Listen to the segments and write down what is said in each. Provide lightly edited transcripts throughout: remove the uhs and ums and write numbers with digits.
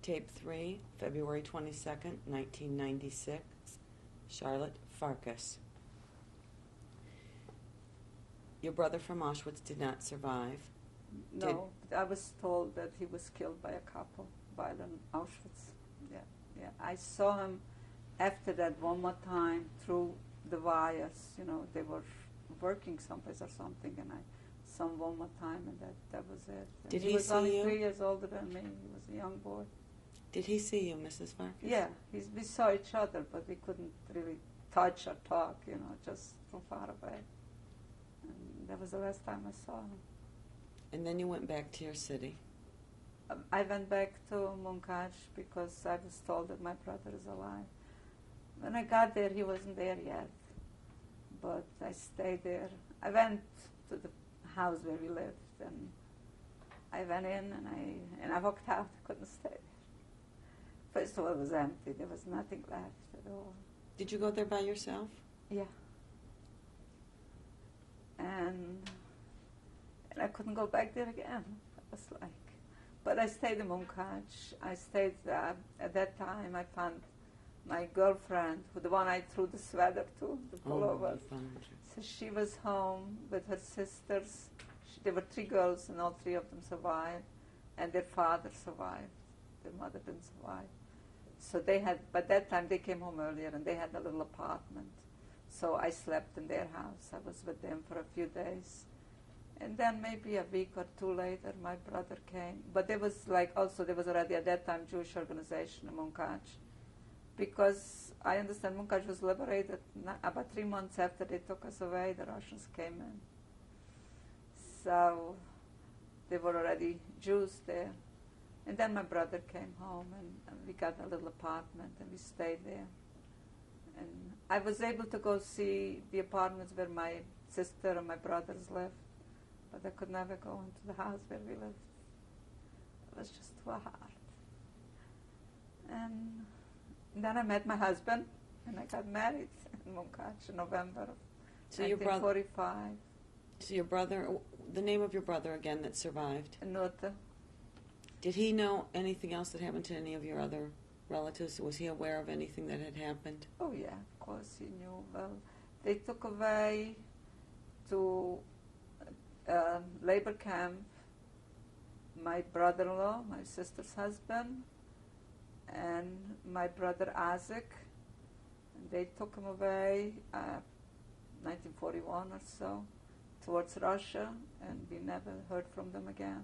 Tape 3, February 22nd, 1996, Charlotte Farkas. Your brother from Auschwitz did not survive. No, I was told that he was killed by a couple while in Auschwitz. Yeah. I saw him after that one more time through the wires. You know, they were working someplace or something, and I saw him one more time, and that was it. And Did he he was see only you? 3 years older than me. He was a young boy. Did he see you, Mrs. Farkas? Yeah, we saw each other, but we couldn't really touch or talk, you know, just from far away. And that was the last time I saw him. And then you went back to your city. I went back to Munkaj because I was told that my brother is alive. When I got there, he wasn't there yet, but I stayed there. I went to the house where we lived, and I went in, and I walked out. I couldn't stay there. First of all, it was empty. There was nothing left at all. Did you go there by yourself? Yeah. And I couldn't go back there again. It was like, but I stayed in Munkaj. I stayed at that time. I found my girlfriend, the one I threw the sweater to, the pullover. So she was home with her sisters. There were 3 girls, and all 3 of them survived, and their father survived. Their mother didn't survive. So they had, by that time they came home earlier, and they had a little apartment. So I slept in their house. I was with them for a few days. And then maybe a week or 2 later, my brother came. But there was there was already at that time Jewish organization in Munkaj. Because I understand Munkaj was liberated about 3 months after they took us away, the Russians came in. So there were already Jews there. And then my brother came home, and we got a little apartment, and we stayed there. And I was able to go see the apartments where my sister and my brothers lived, but I could never go into the house where we lived. It was just too hard. And then I met my husband, and I got married in Munkaj in November of 1945. So your brother, the name of your brother again that survived? Nuta. Did he know anything else that happened to any of your other relatives? Was he aware of anything that had happened? Oh yeah, of course he knew. Well, they took away to a labor camp my brother-in-law, my sister's husband, and my brother Isaac. And they took him away 1941 or so towards Russia, and we never heard from them again.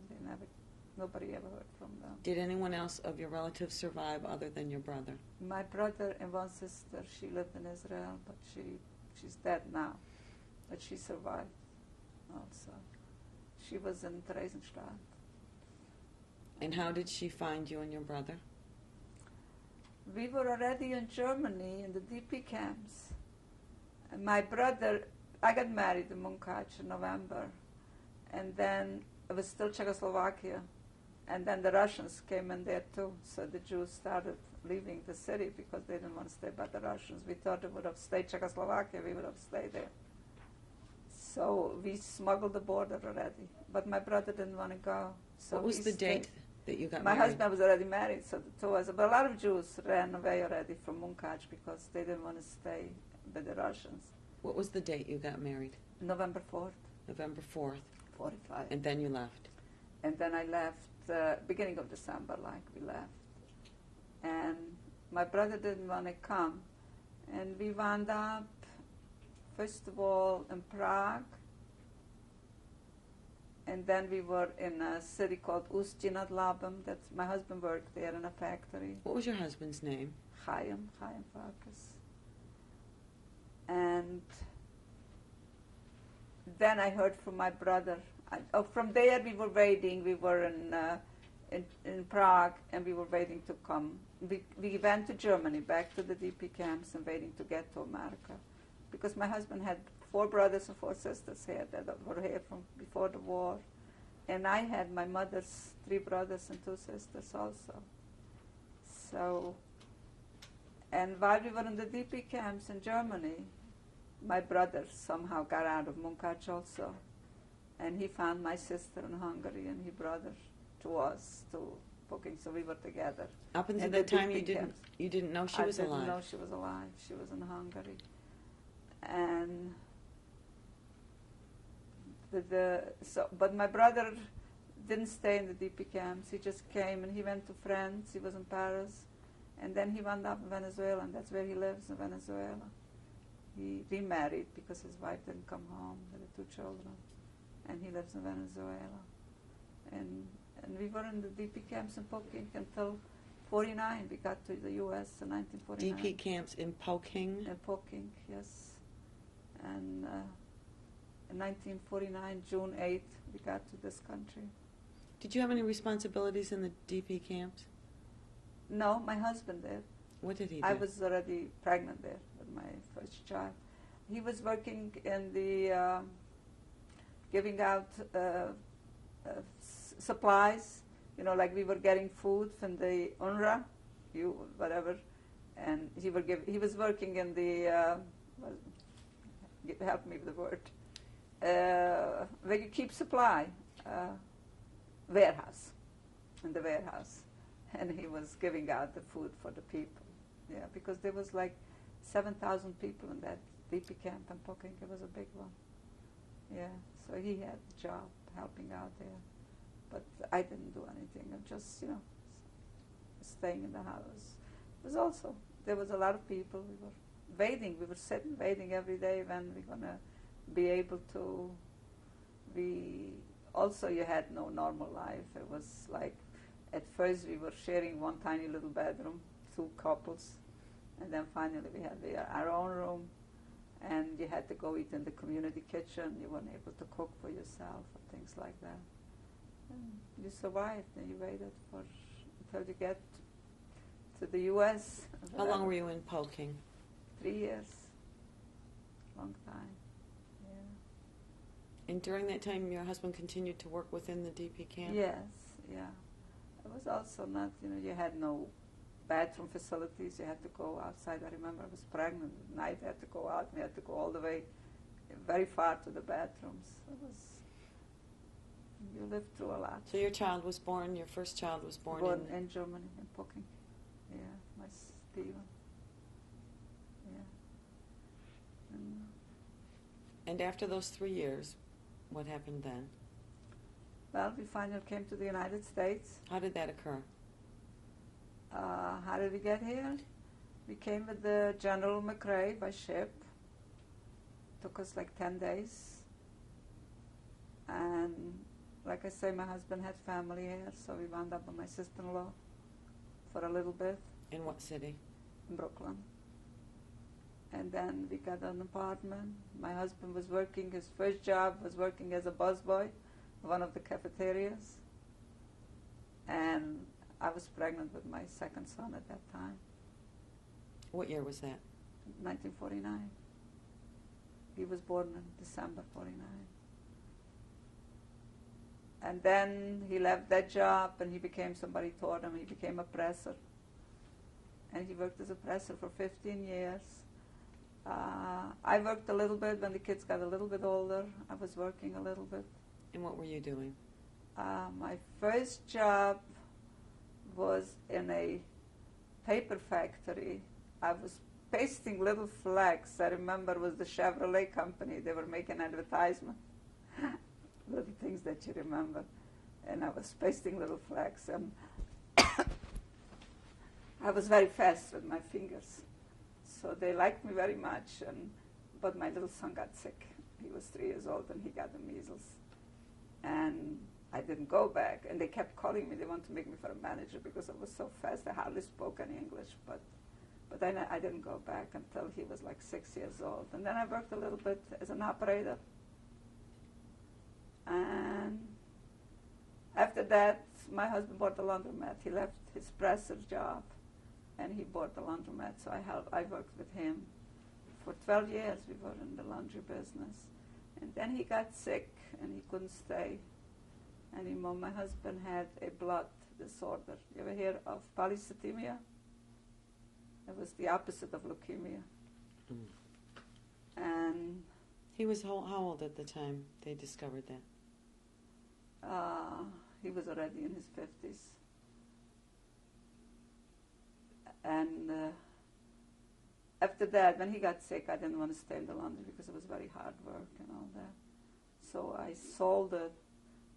Nobody ever heard from them. Did anyone else of your relatives survive other than your brother? My brother and one sister, she lived in Israel, but she's dead now. But she survived also. She was in Theresienstadt. And how did she find you and your brother? We were already in Germany in the DP camps. And my brother, I got married in Munkaj in November, and then it was still Czechoslovakia. And then the Russians came in there too, so the Jews started leaving the city because they didn't want to stay by the Russians. We thought it would have stayed Czechoslovakia, we would have stayed there. So we smuggled the border already, but my brother didn't want to go. So what was the date that you got married? My husband was already married, so the 2 of us. But a lot of Jews ran away already from Munkaj because they didn't want to stay with the Russians. What was the date you got married? November 4th. November 4th. 45. And then you left? And then I left, beginning of December, we left. And my brother didn't want to come. And we wound up, first of all, in Prague. And then we were in a city called Ústí nad Labem. My husband worked there in a factory. What was your husband's name? Chaim Farkas. And then I heard from my brother. From there we were waiting. We were in Prague, and we were waiting to come. We went to Germany, back to the DP camps, and waiting to get to America. Because my husband had 4 brothers and 4 sisters here that were here from before the war. And I had my mother's 3 brothers and 2 sisters also. So, and while we were in the DP camps in Germany, my brother somehow got out of Munkaj also. And he found my sister in Hungary, and he brought her to us, to Poking, so we were together. Up until And that the time, you DP didn't camps. you didn't know she was I alive. didn't know she was alive. She was in Hungary, and but my brother didn't stay in the DP camps. He just came and he went to France. He was in Paris, and then he wound up in Venezuela, and that's where he lives in Venezuela. He remarried because his wife didn't come home with the 2 children, and he lives in Venezuela. And we were in the DP camps in Poking until 49. We got to the U.S. in 1949. DP camps in Poking. In Poking, yes. And in 1949, June 8th, we got to this country. Did you have any responsibilities in the DP camps? No, my husband did. What did he do? I was already pregnant there with my first child. He was working in the giving out supplies, like we were getting food from the UNRWA, whatever, and he was working in the help me with the word, where you keep supply, warehouse, in the warehouse, and he was giving out the food for the people. Yeah, because there was like 7,000 people in that DP camp in Poking. It was a big one. Yeah, so he had a job helping out there. But I didn't do anything. I just, staying in the house. There was a lot of people. We were waiting. We were sitting, waiting every day when we're going to be able to. You had no normal life. It was like, at first we were sharing one tiny little bedroom, 2 couples. And then finally we had our own room. And you had to go eat in the community kitchen. You weren't able to cook for yourself or things like that. And you survived and you waited until you get to the U.S. How long were you in Poking? 3 years. Long time. Yeah. And during that time, your husband continued to work within the DP camp? Yes, yeah. It was also not, you had no bathroom facilities. You had to go outside. I remember I was pregnant. At night I had to go out. We had to go all the way very far to the bathrooms. You lived through a lot. So your first child was born in Germany, in Poking. Yeah, my Stephen. Yeah. And after those 3 years, what happened then? Well, we finally came to the United States. How did that occur? How did we get here? We came with the General McRae by ship. Took us like 10 days. And like I say, my husband had family here, so we wound up with my sister-in-law for a little bit. In what city? In Brooklyn. And then we got an apartment. My husband was working, his first job was working as a busboy, one of the cafeterias. And I was pregnant with my second son at that time. What year was that? 1949. He was born in December 49. And then he left that job and he became, somebody taught him, he became a presser. And he worked as a presser for 15 years. I worked a little bit when the kids got a little bit older. I was working a little bit. And what were you doing? My first job was in a paper factory. I was pasting little flags. I remember it was the Chevrolet company. They were making advertisement. Little things that you remember. And I was pasting little flags. And I was very fast with my fingers. So they liked me very much. But my little son got sick. He was 3 years old and he got the measles. And I didn't go back. And they kept calling me. They wanted to make me for a manager because I was so fast. I hardly spoke any English. But then I didn't go back until he was like 6 years old. And then I worked a little bit as an operator. And after that, my husband bought the laundromat. He left his presser job, and he bought the laundromat. So I worked with him. For 12 years, we were in the laundry business. And then he got sick, and he couldn't stay anymore. My husband had a blood disorder. You ever hear of polycythemia? It was the opposite of leukemia. Mm. And he was how old at the time they discovered that? he was already in his 50s. And after that, when he got sick, I didn't want to stay in the laundry because it was very hard work and all that. So I sold it,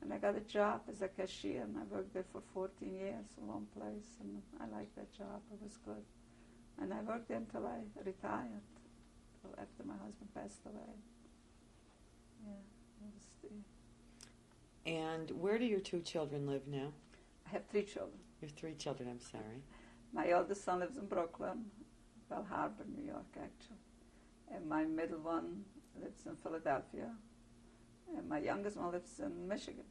and I got a job as a cashier, and I worked there for 14 years in one place, and I liked that job. It was good. And I worked there until I retired, till after my husband passed away. Yeah, that was the... And where do your two children live now? I have 3 children. Your 3 children, I'm sorry. My oldest son lives in Brooklyn, Bell Harbor, New York, actually. And my middle one lives in Philadelphia. And my youngest one lives in Michigan.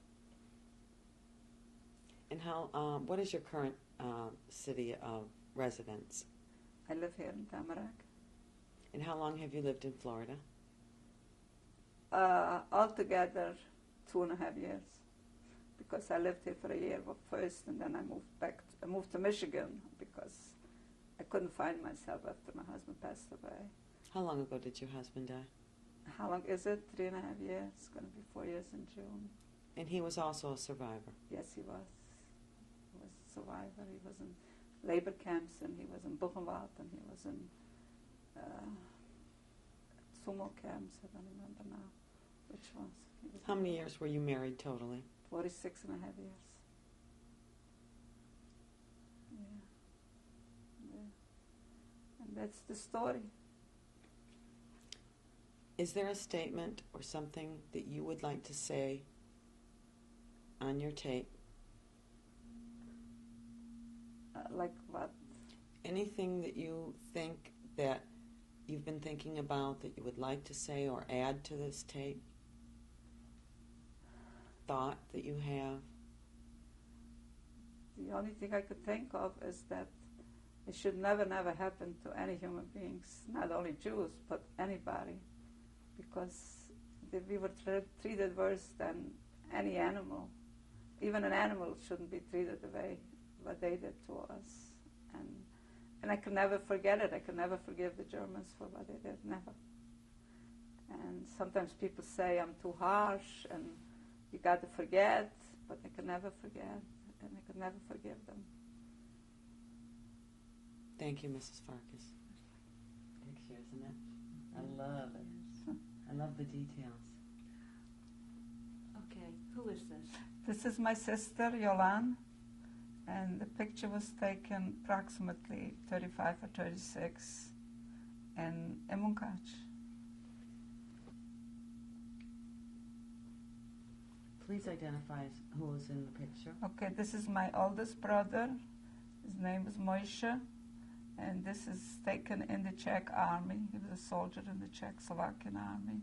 And what is your current city of residence? I live here in Tamarack. And how long have you lived in Florida? Altogether, 2.5 years. Because I lived here for a year first, and then I moved to Michigan because I couldn't find myself after my husband passed away. How long ago did your husband die? How long is it? 3.5 years. It's going to be 4 years in June. And he was also a survivor. Yes, he was. He was a survivor. He was in labor camps, and he was in Buchenwald, and he was in sumo camps. I don't remember now which ones. How many years were you married totally? 46.5 years. Yeah. And that's the story. Is there a statement or something that you would like to say on your tape? Like what? Anything that you think that you've been thinking about that you would like to say or add to this tape? Thought that you have? The only thing I could think of is that it should never, never happen to any human beings, not only Jews, but anybody, because we were treated worse than any animal. Even an animal shouldn't be treated the way what they did to us. And I could never forget it. I could never forgive the Germans for what they did, never. And sometimes people say I'm too harsh, and you got to forget, but I could never forget, and I could never forgive them. Thank you, Mrs. Farkas. Picture, isn't it? I love it. I love the details. Okay, who is this? This is my sister, Yolan, and the picture was taken approximately 35 or 36 in Munkac. Please identify who is in the picture. Okay, this is my oldest brother. His name is Moshe, and this is taken in the Czech army. He was a soldier in the Czechoslovakian army.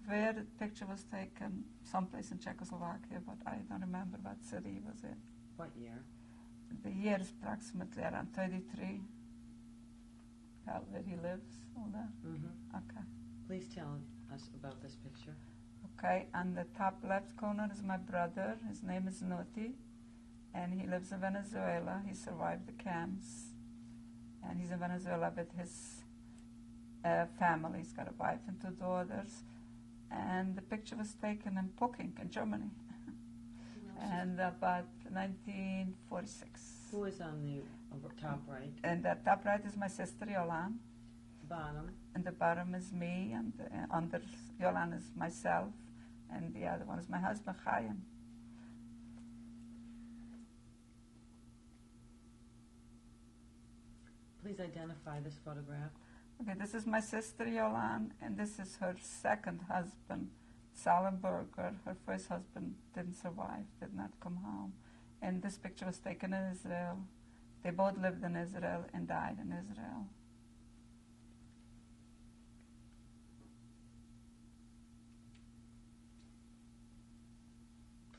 Where the picture was taken, someplace in Czechoslovakia, but I don't remember what city it was in. What year? The year is approximately around 33. Where he lives, all that. Mm-hmm. Okay. Please tell us about this picture. Okay, on the top left corner is my brother. His name is Nuti, and he lives in Venezuela. He survived the camps, and he's in Venezuela with his family. He's got a wife and 2 daughters, and the picture was taken in Poking in Germany, and about 1946. Who is on the top right? And the top right is my sister Yolan, Bottom. and the bottom is me, and under Yolan is myself, and the other one is my husband Chaim. Please identify this photograph. Okay, this is my sister Yolan, and this is her second husband, Salenberger. Her first husband didn't survive, did not come home. And this picture was taken in Israel. They both lived in Israel and died in Israel.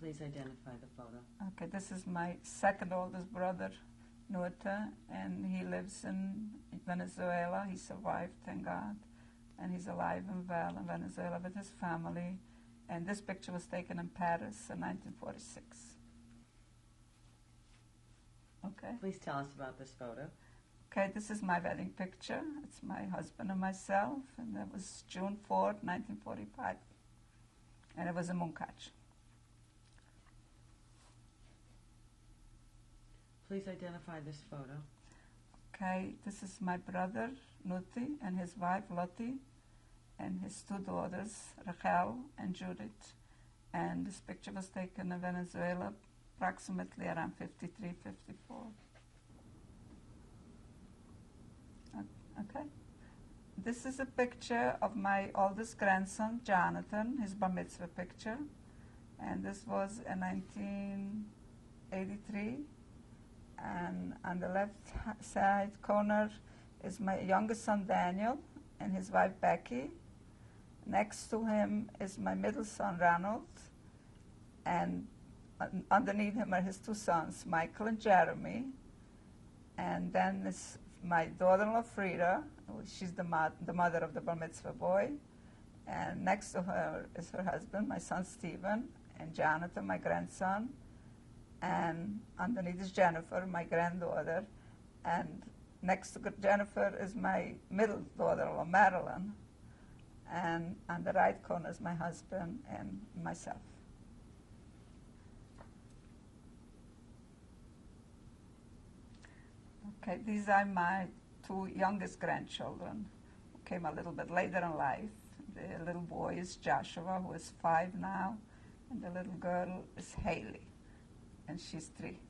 Please identify the photo. Okay, this is my second oldest brother, Nuta, and he lives in Venezuela. He survived, thank God, and he's alive and well in Venezuela with his family. And this picture was taken in Paris in 1946. Okay. Please tell us about this photo. Okay, this is my wedding picture. It's my husband and myself, and that was June 4th, 1945. And it was in Munkac. Please identify this photo. Okay, this is my brother, Nuti, and his wife, Lottie, and his two daughters, Rachel and Judith. And this picture was taken in Venezuela approximately around 53, 54. Okay. This is a picture of my oldest grandson, Jonathan, his bar mitzvah picture. And this was in 1983. And on the left side corner is my youngest son, Daniel, and his wife, Becky. Next to him is my middle son, Ronald. And underneath him are his two sons, Michael and Jeremy. And then is my daughter-in-law, Frida. She's the mother of the bar mitzvah boy. And next to her is her husband, my son, Stephen, and Jonathan, my grandson. And underneath is Jennifer, my granddaughter. And next to Jennifer is my middle daughter-in-law, Marilyn. And on the right corner is my husband and myself. Okay, these are my two youngest grandchildren who came a little bit later in life. The little boy is Joshua, who is 5 now, and the little girl is Haley, and she's 3.